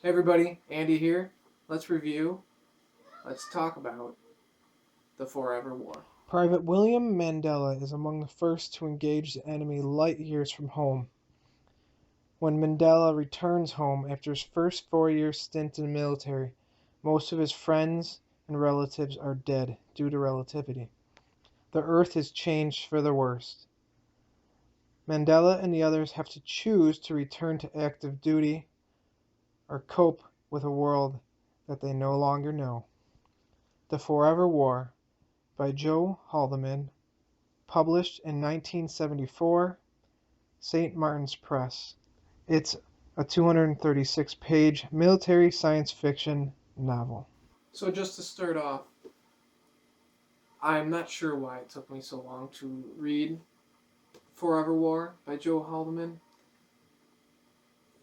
Hey everybody, Andy here. Let's review, let's talk about the Forever War. Private William Mandela is among the first to engage the enemy light years from home. When Mandela returns home after his first 4 year stint in the military, most of his friends and relatives are dead due to relativity. The earth is changed for the worst. Mandela and the others have to choose to return to active duty or cope with a world that they no longer know. The Forever War by Joe Haldeman, published in 1974, St. Martin's Press. It's a 236-page military science fiction novel. So, just to start off, I'm not sure why it took me so long to read Forever War by Joe Haldeman.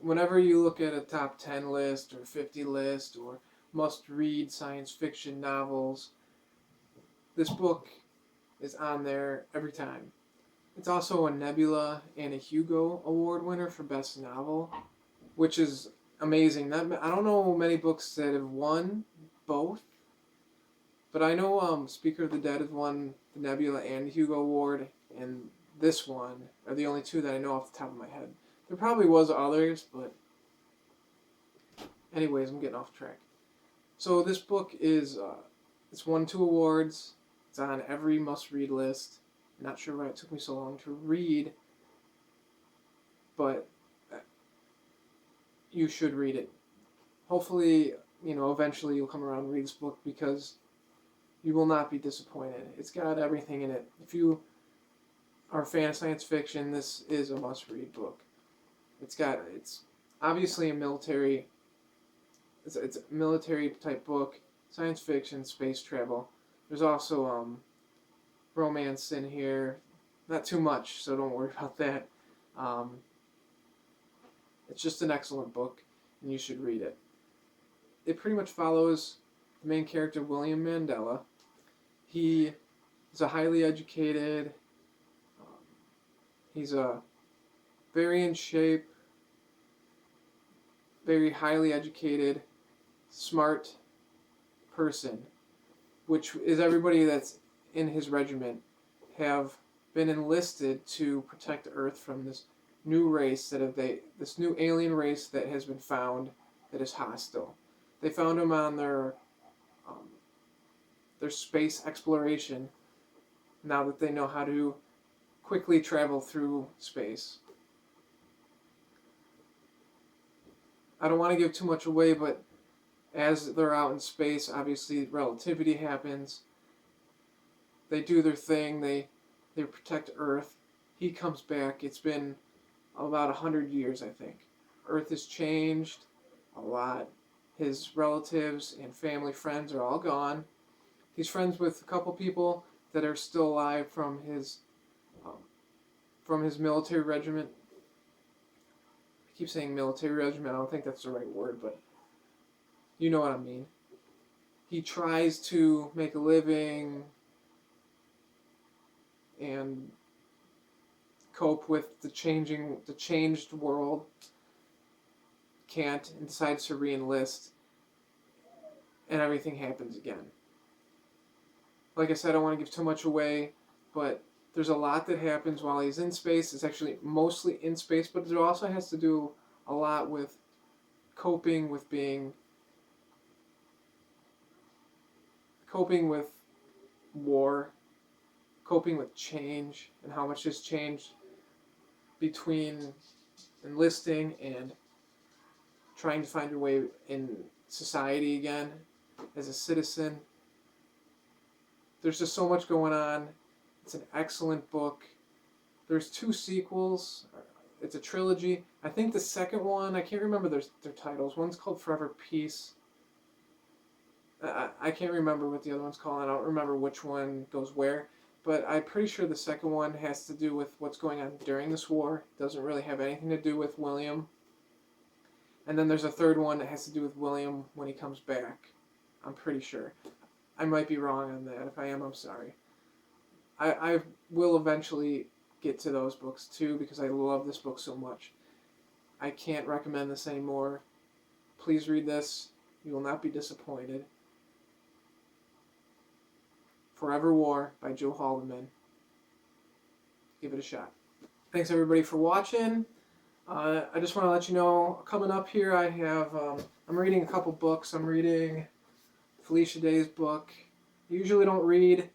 Whenever you look at a top 10 list or 50 list or must read science fiction novels, this book is on there every time. It's also a Nebula and a Hugo Award winner for Best Novel, which is amazing. I don't know many books that have won both, but I know Speaker of the Dead has won the Nebula and Hugo Award, and this one are the only two that I know off the top of my head. There probably was others, but anyways, I'm getting off track. So this book is it's won two awards. It's on every must-read list. I'm not sure why it took me so long to read, but you should read it. Hopefully, eventually you'll come around and read this book because you will not be disappointed. It's got everything in it. If you are a fan of science fiction, this is a must-read book. It's obviously it's a military type book, science fiction, space travel. There's also romance in here, not too much, so don't worry about that. Um, it's just an excellent book, and you should read it. It pretty much follows the main character, William Mandela. He is a highly educated, um, he's a very in shape, very highly educated, smart person, which is everybody that's in his regiment have been enlisted to protect Earth from this new alien race that has been found that is hostile. They found him on um, their space exploration. Now that they know how to quickly travel through space, I don't want to give too much away, but as they're out in space, obviously relativity happens. They do their thing. They protect Earth. He comes back. It's been about 100 years, I think. Earth has changed a lot. His relatives and family friends are all gone. He's friends with a couple people that are still alive um, from his military regiment. I keep saying military regiment. I don't think that's the right word, but you know what I mean. He tries to make a living and cope with the changed world. Can't and decides to re-enlist, and everything happens again. Like I said, I don't want to give too much away, but there's a lot that happens while he's in space. It's actually mostly in space, but it also has to do a lot with coping with being coping with war, coping with change, and how much has changed between enlisting and trying to find your way in society again as a citizen. There's just so much going on. It's an excellent book. There's two sequels. It's a trilogy. I think the second one, I can't remember their titles. One's called Forever Peace. I can't remember what the other one's called. I don't remember which one goes where. But I'm pretty sure the second one has to do with what's going on during this war. It doesn't really have anything to do with William. And then there's a third one that has to do with William when he comes back. I'm pretty sure. I might be wrong on that. If I am, I'm sorry. I will eventually get to those books too because I love this book so much. I can't recommend this anymore. please read this. You will not be disappointed. Forever War by Joe Haldeman. Give it a shot. Thanks everybody for watching. I just want to let you know, coming up here I have, I'm reading a couple books. I'm reading Felicia Day's book. I usually don't read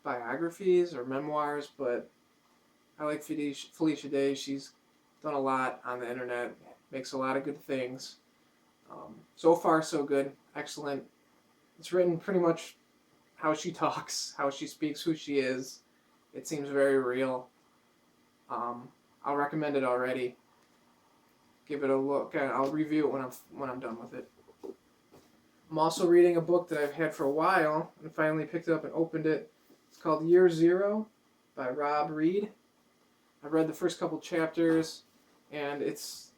biographies or memoirs, but I like Felicia Day. She's done a lot on the internet, makes a lot of good things. So far, so good. Excellent. It's written pretty much how she talks, how she speaks, who she is. It seems very real. I'll recommend it already. Give it a look, and I'll review it when I'm done with it. I'm also reading a book that I've had for a while and finally picked it up and opened it. It's called Year Zero by Rob Reed. I've read the first couple chapters, and it's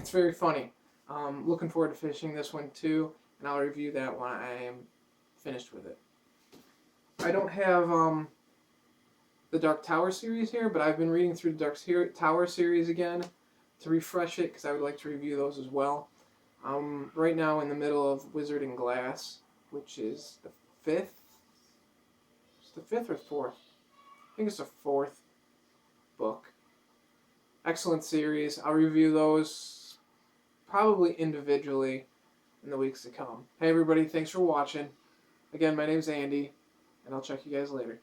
very funny. Looking forward to finishing this one too, and I'll review that when I am finished with it. I don't have the Dark Tower series here, but I've been reading through the Dark Tower series again to refresh it because I would like to review those as well. Right now in the middle of Wizard and Glass, which is the fifth. It's the fifth or fourth. I think it's the fourth book. Excellent series. I'll review those probably individually in the weeks to come. Hey everybody, thanks for watching. Again, my name's Andy, and I'll check you guys later.